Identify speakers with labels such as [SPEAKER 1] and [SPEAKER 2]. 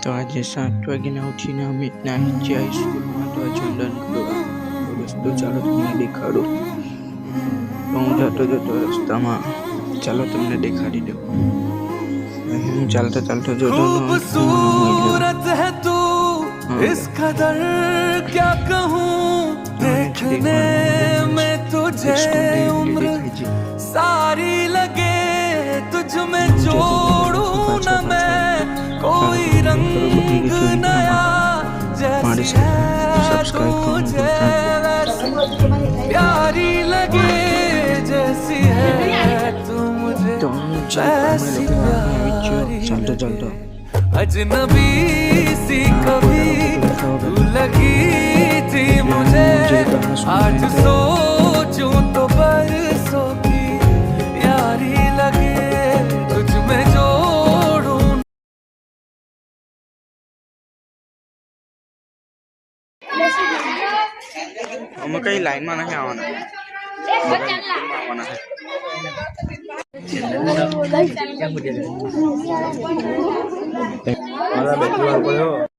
[SPEAKER 1] તો આજે 7 વાગ્યાના ઉઠીને અમે નાહી જાય સ્કૂલમાં તો ચંદન કરવા રસ્તો ચાલો તમને દેખાડું તો હું જતો રસ્તામાં ચાલો તમને દેખાડી દઉં હું ચાલતો જોતો
[SPEAKER 2] खूबसूरत है तू इस कदर क्या कहूँ देखने में तुझे उम्र सारी लगे तुझ में जोड़ूं न मैं कोई रंग नया जैसे है तुझे वैसे प्यारी लगे जैसी है तू मुझे वैसी प्यारी
[SPEAKER 1] ચાલતો
[SPEAKER 2] अजनबी सी कभी तू लगी थी मुझे आज सोचूं तो बरसों की यारी लगे तुझ में जोड़ूं
[SPEAKER 1] અમે કઈ લાઈનમાં નથી આવવાના
[SPEAKER 3] Malah baju aku